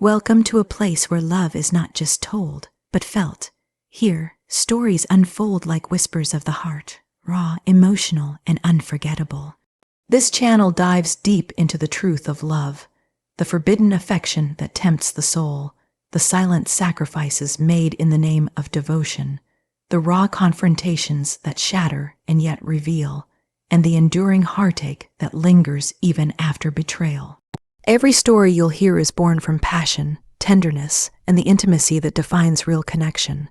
Welcome to a place where love is not just told, but felt. Here, stories unfold like whispers of the heart, raw, emotional, and unforgettable. This channel dives deep into the truth of love, the forbidden affection that tempts the soul, the silent sacrifices made in the name of devotion, the raw confrontations that shatter and yet reveal, and the enduring heartache that lingers even after betrayal. Every story you'll hear is born from passion, tenderness, and the intimacy that defines real connection.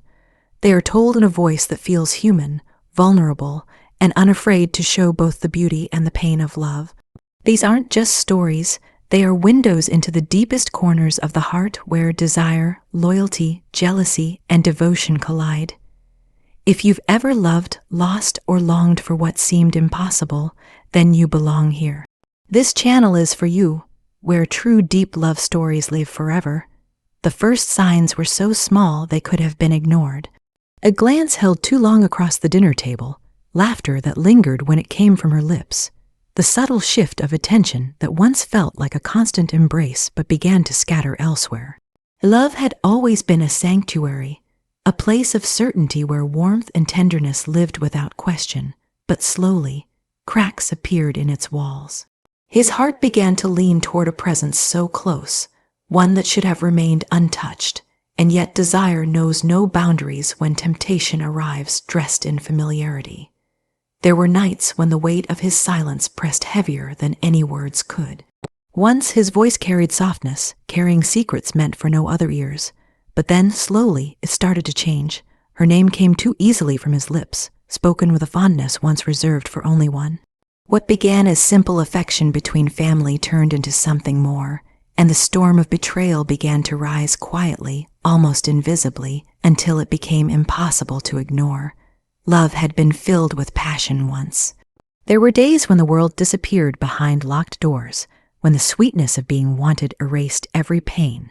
They are told in a voice that feels human, vulnerable, and unafraid to show both the beauty and the pain of love. These aren't just stories, they are windows into the deepest corners of the heart where desire, loyalty, jealousy, and devotion collide. If you've ever loved, lost, or longed for what seemed impossible, then you belong here. This channel is for you, where true deep love stories live forever. The first signs were so small they could have been ignored. A glance held too long across the dinner table, laughter that lingered when it came from her lips, the subtle shift of attention that once felt like a constant embrace but began to scatter elsewhere. Love had always been a sanctuary, a place of certainty where warmth and tenderness lived without question, but slowly, cracks appeared in its walls. His heart began to lean toward a presence so close, one that should have remained untouched, and yet desire knows no boundaries when temptation arrives dressed in familiarity. There were nights when the weight of his silence pressed heavier than any words could. Once his voice carried softness, carrying secrets meant for no other ears. But then, slowly, it started to change. Her name came too easily from his lips, spoken with a fondness once reserved for only one. What began as simple affection between family turned into something more, and the storm of betrayal began to rise quietly, almost invisibly, until it became impossible to ignore. Love had been filled with passion once. There were days when the world disappeared behind locked doors, when the sweetness of being wanted erased every pain.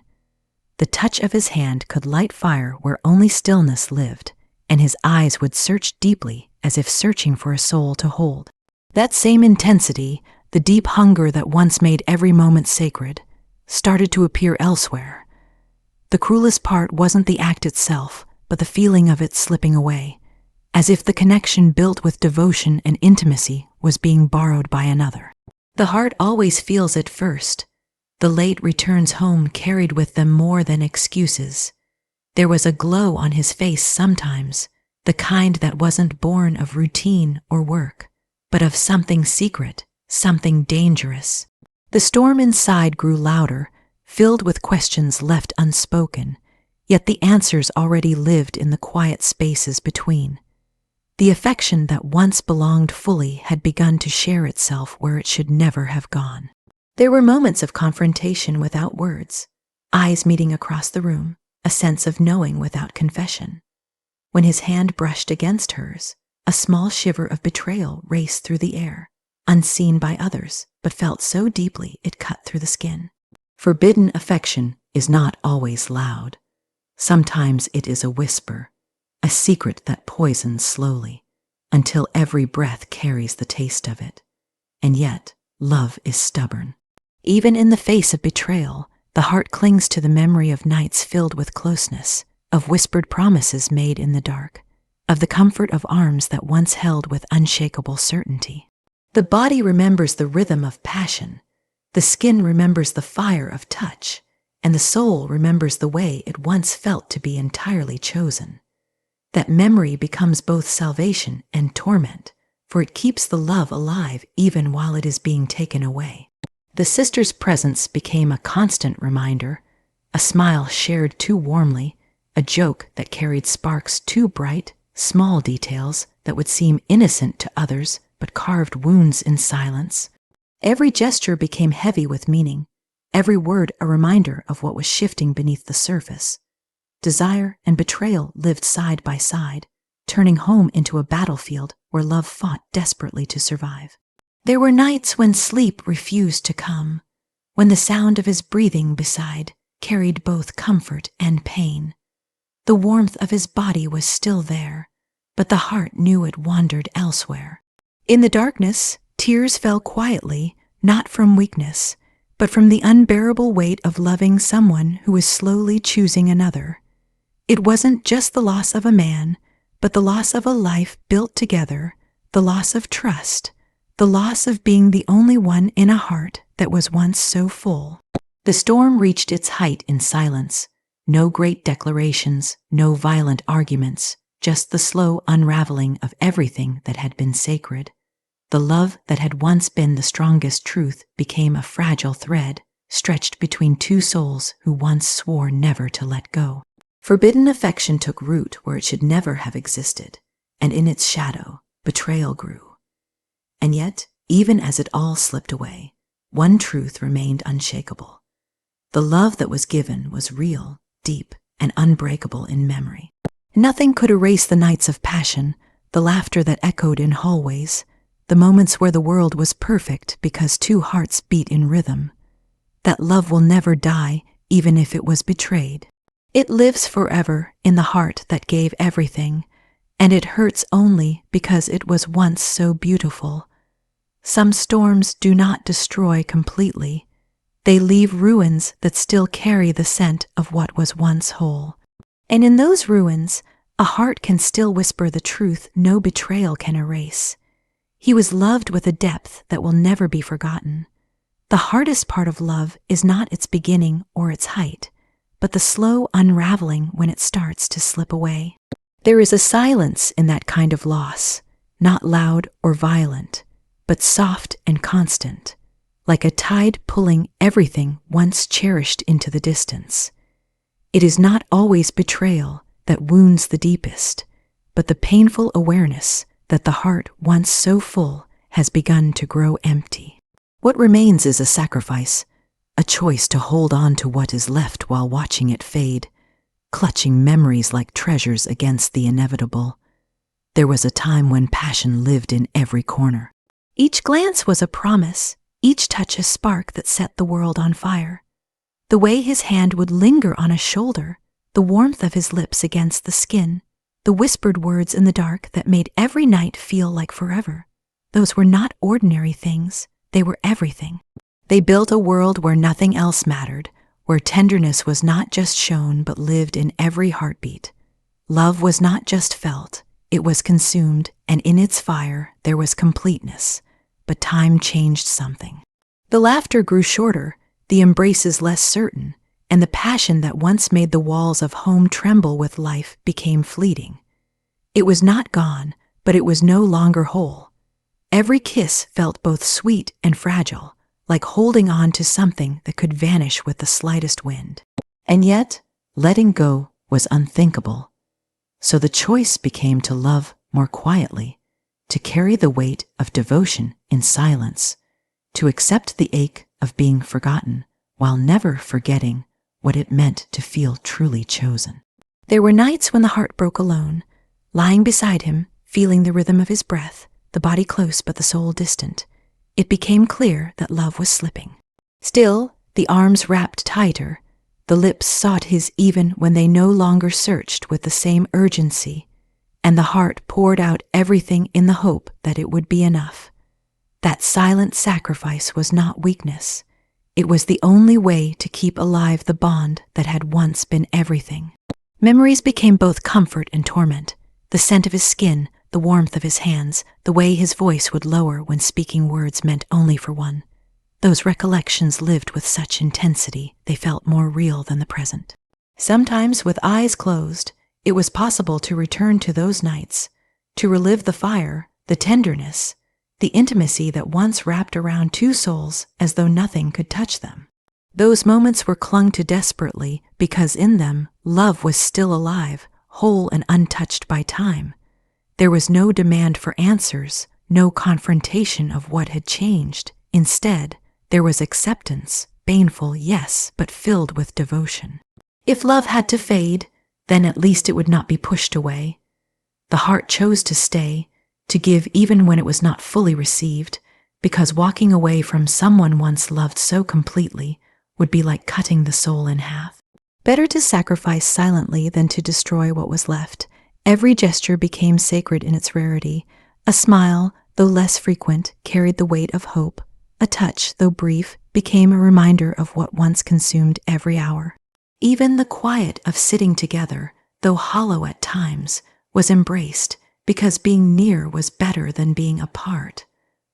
The touch of his hand could light fire where only stillness lived, and his eyes would search deeply as if searching for a soul to hold. That same intensity, the deep hunger that once made every moment sacred, started to appear elsewhere. The cruelest part wasn't the act itself, but the feeling of it slipping away, as if the connection built with devotion and intimacy was being borrowed by another. The heart always feels it first. The late returns home carried with them more than excuses. There was a glow on his face sometimes, the kind that wasn't born of routine or work, but of something secret, something dangerous. The storm inside grew louder, filled with questions left unspoken, yet the answers already lived in the quiet spaces between. The affection that once belonged fully had begun to share itself where it should never have gone. There were moments of confrontation without words, eyes meeting across the room, a sense of knowing without confession. When his hand brushed against hers, a small shiver of betrayal raced through the air, unseen by others, but felt so deeply it cut through the skin. Forbidden affection is not always loud. Sometimes it is a whisper, a secret that poisons slowly, until every breath carries the taste of it. And yet, love is stubborn. Even in the face of betrayal, the heart clings to the memory of nights filled with closeness, of whispered promises made in the dark, of the comfort of arms that once held with unshakable certainty. The body remembers the rhythm of passion, the skin remembers the fire of touch, and the soul remembers the way it once felt to be entirely chosen. That memory becomes both salvation and torment, for it keeps the love alive even while it is being taken away. The sister's presence became a constant reminder, a smile shared too warmly, a joke that carried sparks too bright, small details that would seem innocent to others but carved wounds in silence. Every gesture became heavy with meaning, every word a reminder of what was shifting beneath the surface. Desire and betrayal lived side by side, turning home into a battlefield where love fought desperately to survive. There were nights when sleep refused to come, when the sound of his breathing beside carried both comfort and pain. The warmth of his body was still there, but the heart knew it wandered elsewhere. In the darkness, tears fell quietly, not from weakness, but from the unbearable weight of loving someone who was slowly choosing another. It wasn't just the loss of a man, but the loss of a life built together, the loss of trust, the loss of being the only one in a heart that was once so full. The storm reached its height in silence. No great declarations, no violent arguments, just the slow unraveling of everything that had been sacred. The love that had once been the strongest truth became a fragile thread, stretched between two souls who once swore never to let go. Forbidden affection took root where it should never have existed, and in its shadow, betrayal grew. And yet, even as it all slipped away, one truth remained unshakable. The love that was given was real, deep, and unbreakable in memory. Nothing could erase the nights of passion, the laughter that echoed in hallways, the moments where the world was perfect because two hearts beat in rhythm. That love will never die, even if it was betrayed. It lives forever in the heart that gave everything, and it hurts only because it was once so beautiful. Some storms do not destroy completely. They leave ruins that still carry the scent of what was once whole. And in those ruins, a heart can still whisper the truth no betrayal can erase. He was loved with a depth that will never be forgotten. The hardest part of love is not its beginning or its height, but the slow unraveling when it starts to slip away. There is a silence in that kind of loss, not loud or violent, but soft and constant, like a tide pulling everything once cherished into the distance. It is not always betrayal that wounds the deepest, but the painful awareness that the heart once so full has begun to grow empty. What remains is a sacrifice, a choice to hold on to what is left while watching it fade, clutching memories like treasures against the inevitable. There was a time when passion lived in every corner. Each glance was a promise, each touch a spark that set the world on fire. The way his hand would linger on a shoulder, the warmth of his lips against the skin, the whispered words in the dark that made every night feel like forever. Those were not ordinary things, they were everything. They built a world where nothing else mattered, where tenderness was not just shown but lived in every heartbeat. Love was not just felt, it was consumed, and in its fire there was completeness. But time changed something. The laughter grew shorter, the embraces less certain, and the passion that once made the walls of home tremble with life became fleeting. It was not gone, but it was no longer whole. Every kiss felt both sweet and fragile, like holding on to something that could vanish with the slightest wind. And yet, letting go was unthinkable. So the choice became to love more quietly, to carry the weight of devotion in silence, to accept the ache of being forgotten while never forgetting what it meant to feel truly chosen. There were nights when the heart broke alone, lying beside him, feeling the rhythm of his breath, the body close but the soul distant. It became clear that love was slipping. Still, the arms wrapped tighter, the lips sought his even when they no longer searched with the same urgency, and the heart poured out everything in the hope that it would be enough. That silent sacrifice was not weakness. It was the only way to keep alive the bond that had once been everything. Memories became both comfort and torment. The scent of his skin, the warmth of his hands, the way his voice would lower when speaking words meant only for one. Those recollections lived with such intensity they felt more real than the present. Sometimes, with eyes closed, it was possible to return to those nights, to relive the fire, the tenderness, the intimacy that once wrapped around two souls as though nothing could touch them. Those moments were clung to desperately because in them love was still alive, whole and untouched by time. There was no demand for answers, no confrontation of what had changed. Instead, there was acceptance, painful, yes, but filled with devotion. If love had to fade, then at least it would not be pushed away. The heart chose to stay, to give even when it was not fully received, because walking away from someone once loved so completely would be like cutting the soul in half. Better to sacrifice silently than to destroy what was left. Every gesture became sacred in its rarity. A smile, though less frequent, carried the weight of hope. A touch, though brief, became a reminder of what once consumed every hour. Even the quiet of sitting together, though hollow at times, was embraced because being near was better than being apart.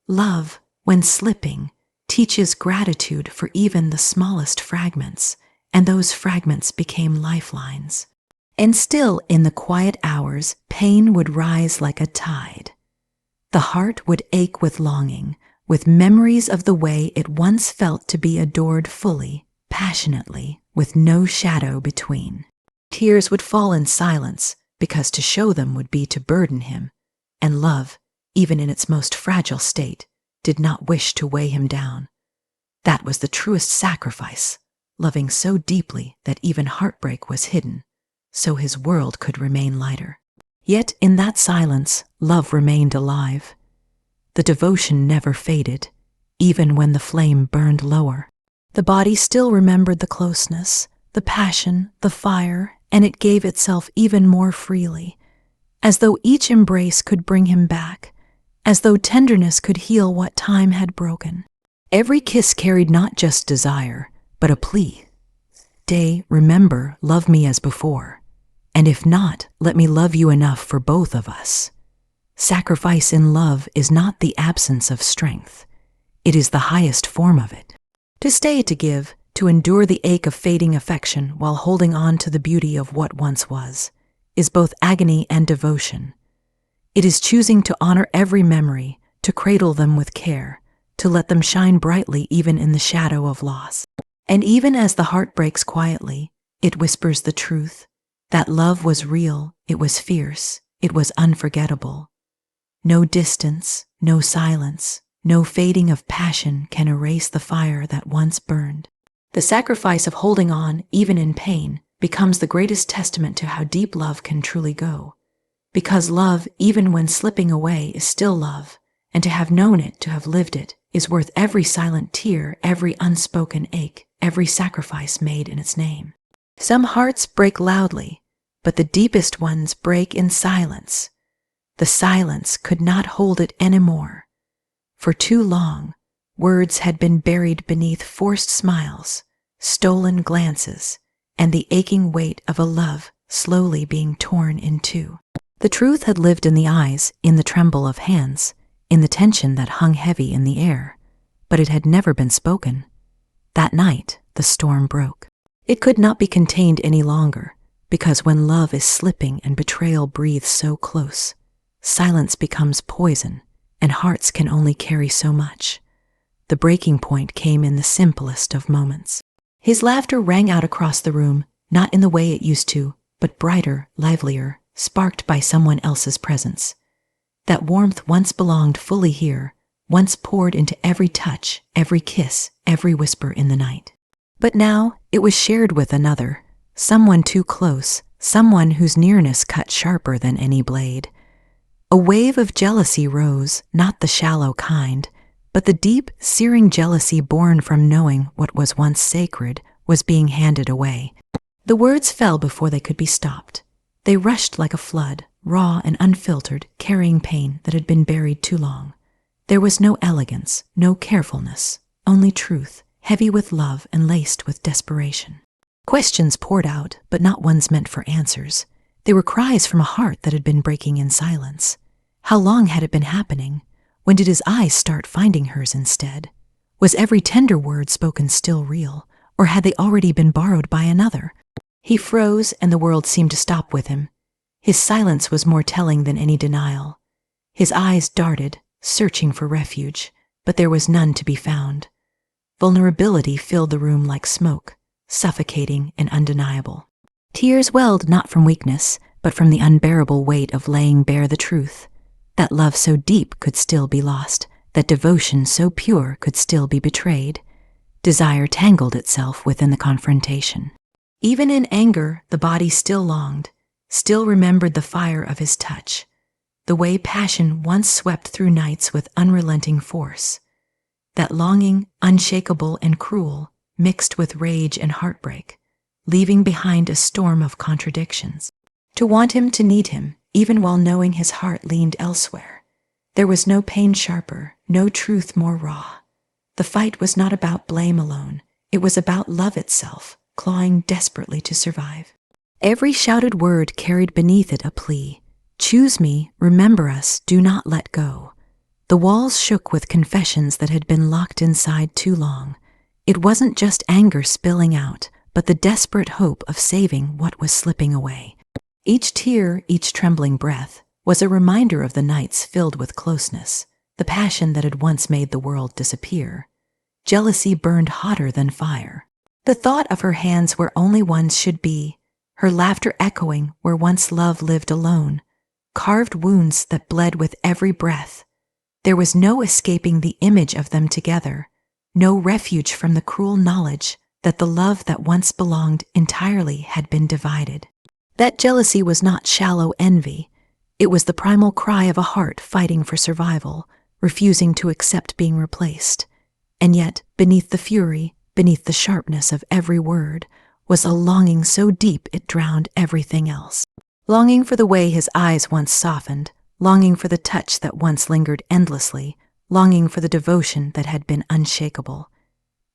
Love, when slipping, teaches gratitude for even the smallest fragments, and those fragments became lifelines. And still, in the quiet hours, pain would rise like a tide. The heart would ache with longing, with memories of the way it once felt to be adored fully, passionately, with no shadow between. Tears would fall in silence, because to show them would be to burden him, and love, even in its most fragile state, did not wish to weigh him down. That was the truest sacrifice, loving so deeply that even heartbreak was hidden, so his world could remain lighter. Yet in that silence, love remained alive. The devotion never faded, even when the flame burned lower. The body still remembered the closeness, the passion, the fire, and it gave itself even more freely, as though each embrace could bring him back, as though tenderness could heal what time had broken. Every kiss carried not just desire, but a plea. Day, remember, love me as before, and if not, let me love you enough for both of us. Sacrifice in love is not the absence of strength. It is the highest form of it. To stay, to give, to endure the ache of fading affection while holding on to the beauty of what once was, is both agony and devotion. It is choosing to honor every memory, to cradle them with care, to let them shine brightly even in the shadow of loss. And even as the heart breaks quietly, it whispers the truth, that love was real, it was fierce, it was unforgettable. No distance, no silence, no fading of passion can erase the fire that once burned. The sacrifice of holding on, even in pain, becomes the greatest testament to how deep love can truly go. Because love, even when slipping away, is still love, and to have known it, to have lived it, is worth every silent tear, every unspoken ache, every sacrifice made in its name. Some hearts break loudly, but the deepest ones break in silence. The silence could not hold it anymore. For too long, words had been buried beneath forced smiles, stolen glances, and the aching weight of a love slowly being torn in two. The truth had lived in the eyes, in the tremble of hands, in the tension that hung heavy in the air, but it had never been spoken. That night, the storm broke. It could not be contained any longer, because when love is slipping and betrayal breathes so close, silence becomes poison, and hearts can only carry so much. The breaking point came in the simplest of moments. His laughter rang out across the room, not in the way it used to, but brighter, livelier, sparked by someone else's presence. That warmth once belonged fully here, once poured into every touch, every kiss, every whisper in the night. But now it was shared with another, someone too close, someone whose nearness cut sharper than any blade. A wave of jealousy rose, not the shallow kind, but the deep, searing jealousy born from knowing what was once sacred was being handed away. The words fell before they could be stopped. They rushed like a flood, raw and unfiltered, carrying pain that had been buried too long. There was no elegance, no carefulness, only truth, heavy with love and laced with desperation. Questions poured out, but not ones meant for answers. They were cries from a heart that had been breaking in silence. How long had it been happening? When did his eyes start finding hers instead? Was every tender word spoken still real, or had they already been borrowed by another? He froze, and the world seemed to stop with him. His silence was more telling than any denial. His eyes darted, searching for refuge, but there was none to be found. Vulnerability filled the room like smoke, suffocating and undeniable. Tears welled not from weakness, but from the unbearable weight of laying bare the truth, that love so deep could still be lost, that devotion so pure could still be betrayed. Desire tangled itself within the confrontation. Even in anger, the body still longed, still remembered the fire of his touch, the way passion once swept through nights with unrelenting force. That longing, unshakable and cruel, mixed with rage and heartbreak, leaving behind a storm of contradictions. To want him, to need him, even while knowing his heart leaned elsewhere. There was no pain sharper, no truth more raw. The fight was not about blame alone. It was about love itself, clawing desperately to survive. Every shouted word carried beneath it a plea. Choose me, remember us, do not let go. The walls shook with confessions that had been locked inside too long. It wasn't just anger spilling out, but the desperate hope of saving what was slipping away. Each tear, each trembling breath, was a reminder of the nights filled with closeness, the passion that had once made the world disappear. Jealousy burned hotter than fire. The thought of her hands where only one's should be, her laughter echoing where once love lived alone, carved wounds that bled with every breath. There was no escaping the image of them together, no refuge from the cruel knowledge that the love that once belonged entirely had been divided. That jealousy was not shallow envy. It was the primal cry of a heart fighting for survival, refusing to accept being replaced. And yet, beneath the fury, beneath the sharpness of every word, was a longing so deep it drowned everything else. Longing for the way his eyes once softened, longing for the touch that once lingered endlessly, longing for the devotion that had been unshakable.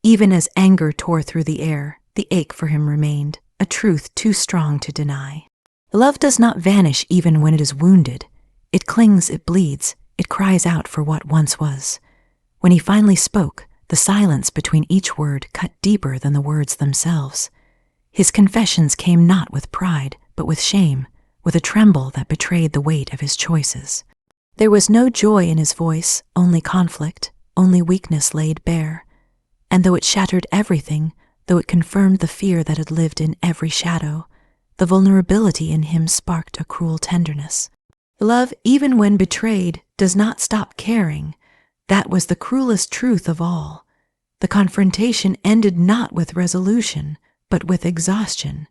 Even as anger tore through the air, the ache for him remained, a truth too strong to deny. Love does not vanish even when it is wounded. It clings, it bleeds, it cries out for what once was. When he finally spoke, the silence between each word cut deeper than the words themselves. His confessions came not with pride, but with shame, with a tremble that betrayed the weight of his choices. There was no joy in his voice, only conflict, only weakness laid bare. And though it shattered everything, though it confirmed the fear that had lived in every shadow, the vulnerability in him sparked a cruel tenderness. Love, even when betrayed, does not stop caring. That was the cruelest truth of all. The confrontation ended not with resolution, but with exhaustion.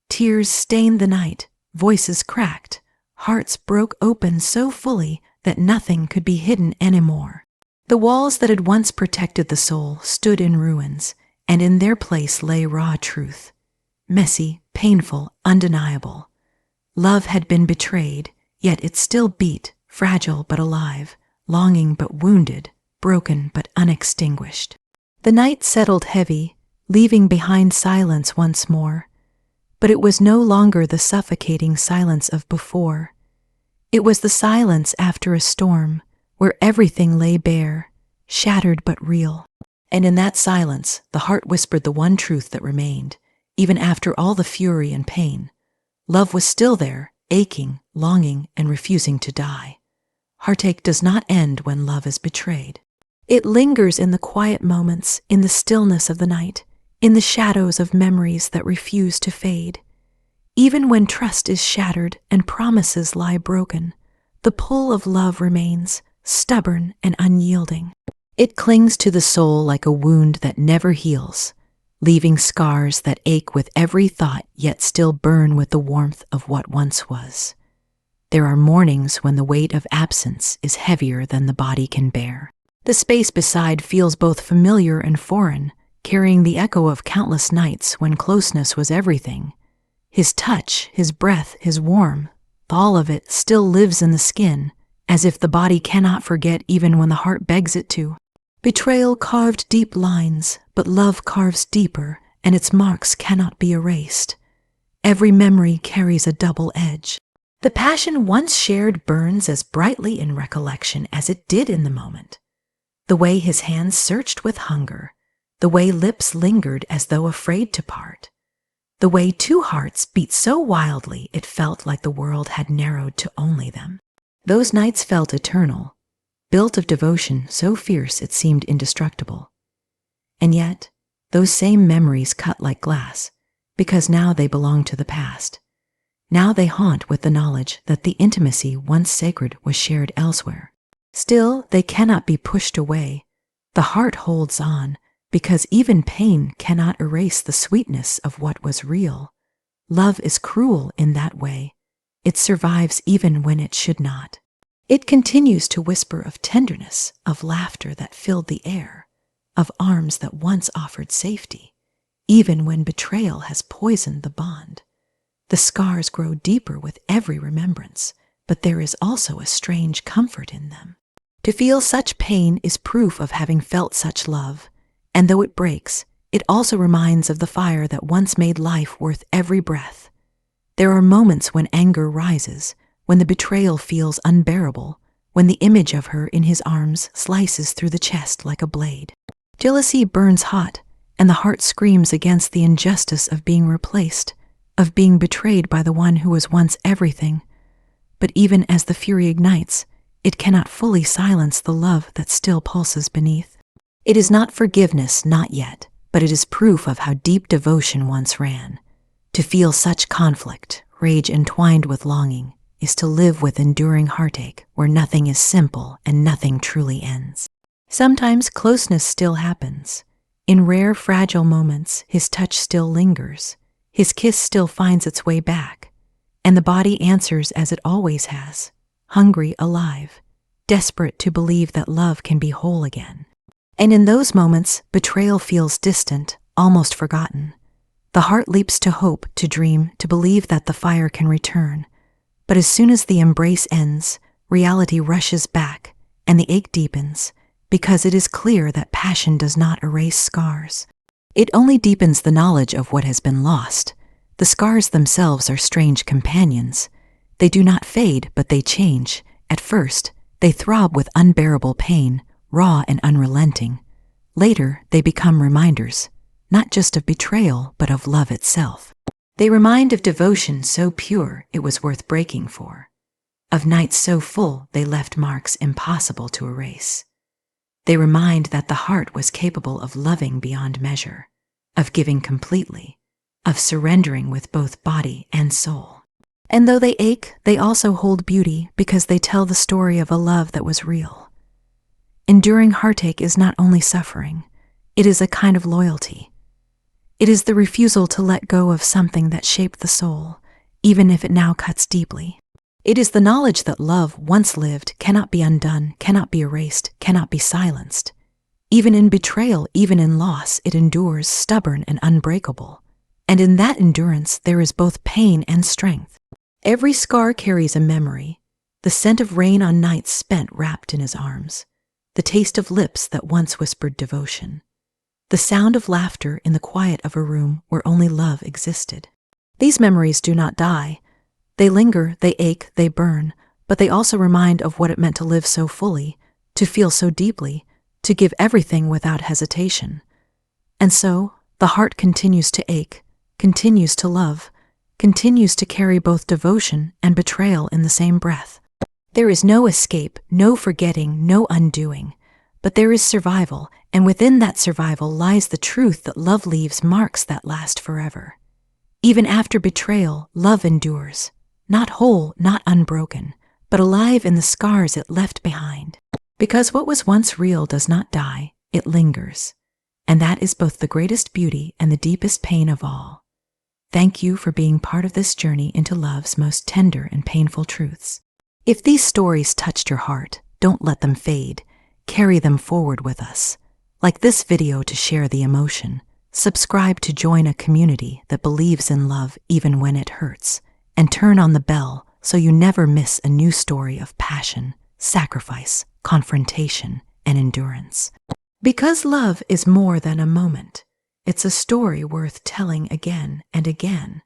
Tears stained the night, voices cracked, hearts broke open so fully that nothing could be hidden anymore. The walls that had once protected the soul stood in ruins, and in their place lay raw truth. Messy, painful, undeniable. Love had been betrayed, yet it still beat, fragile but alive, longing but wounded, broken but unextinguished. The night settled heavy, leaving behind silence once more. But it was no longer the suffocating silence of before. It was the silence after a storm, where everything lay bare, shattered but real. And in that silence, the heart whispered the one truth that remained, even after all the fury and pain. Love was still there, aching, longing, and refusing to die. Heartache does not end when love is betrayed. It lingers in the quiet moments, in the stillness of the night, in the shadows of memories that refuse to fade. Even when trust is shattered and promises lie broken, the pull of love remains, stubborn and unyielding. It clings to the soul like a wound that never heals, leaving scars that ache with every thought yet still burn with the warmth of what once was. There are mornings when the weight of absence is heavier than the body can bear. The space beside feels both familiar and foreign, carrying the echo of countless nights when closeness was everything. His touch, his breath, his warmth, all of it still lives in the skin, as if the body cannot forget even when the heart begs it to. Betrayal carved deep lines, but love carves deeper, and its marks cannot be erased. Every memory carries a double edge. The passion once shared burns as brightly in recollection as it did in the moment. The way his hands searched with hunger, the way lips lingered as though afraid to part, the way two hearts beat so wildly it felt like the world had narrowed to only them. Those nights felt eternal, built of devotion so fierce it seemed indestructible. And yet, those same memories cut like glass, because now they belong to the past. Now they haunt with the knowledge that the intimacy once sacred was shared elsewhere. Still, they cannot be pushed away. The heart holds on, because even pain cannot erase the sweetness of what was real. Love is cruel in that way. It survives even when it should not. It continues to whisper of tenderness, of laughter that filled the air, of arms that once offered safety, even when betrayal has poisoned the bond. The scars grow deeper with every remembrance, but there is also a strange comfort in them. To feel such pain is proof of having felt such love, and though it breaks, it also reminds of the fire that once made life worth every breath. There are moments when anger rises, when the betrayal feels unbearable, when the image of her in his arms slices through the chest like a blade. Jealousy burns hot, and the heart screams against the injustice of being replaced, of being betrayed by the one who was once everything. But even as the fury ignites, it cannot fully silence the love that still pulses beneath. It is not forgiveness, not yet, but it is proof of how deep devotion once ran. To feel such conflict, rage entwined with longing, is to live with enduring heartache where nothing is simple and nothing truly ends. Sometimes closeness still happens. In rare, fragile moments, his touch still lingers. His kiss still finds its way back. And the body answers as it always has, hungry, alive, desperate to believe that love can be whole again. And in those moments, betrayal feels distant, almost forgotten. The heart leaps to hope, to dream, to believe that the fire can return. But as soon as the embrace ends, reality rushes back, and the ache deepens, because it is clear that passion does not erase scars. It only deepens the knowledge of what has been lost. The scars themselves are strange companions. They do not fade, but they change. At first, they throb with unbearable pain, raw and unrelenting. Later, they become reminders, not just of betrayal, but of love itself. They remind of devotion so pure it was worth breaking for, of nights so full they left marks impossible to erase. They remind that the heart was capable of loving beyond measure, of giving completely, of surrendering with both body and soul. And though they ache, they also hold beauty because they tell the story of a love that was real. Enduring heartache is not only suffering, it is a kind of loyalty. It is the refusal to let go of something that shaped the soul, even if it now cuts deeply. It is the knowledge that love, once lived, cannot be undone, cannot be erased, cannot be silenced. Even in betrayal, even in loss, it endures, stubborn and unbreakable. And in that endurance, there is both pain and strength. Every scar carries a memory, the scent of rain on nights spent wrapped in his arms, the taste of lips that once whispered devotion, the sound of laughter in the quiet of a room where only love existed. These memories do not die. They linger, they ache, they burn, but they also remind of what it meant to live so fully, to feel so deeply, to give everything without hesitation. And so, the heart continues to ache, continues to love, continues to carry both devotion and betrayal in the same breath. There is no escape, no forgetting, no undoing, but there is survival, and within that survival lies the truth that love leaves marks that last forever. Even after betrayal, love endures, not whole, not unbroken, but alive in the scars it left behind. Because what was once real does not die, it lingers. And that is both the greatest beauty and the deepest pain of all. Thank you for being part of this journey into love's most tender and painful truths. If these stories touched your heart, don't let them fade. Carry them forward with us. Like this video to share the emotion. Subscribe to join a community that believes in love even when it hurts. And turn on the bell so you never miss a new story of passion, sacrifice, confrontation, and endurance. Because love is more than a moment. It's a story worth telling again and again.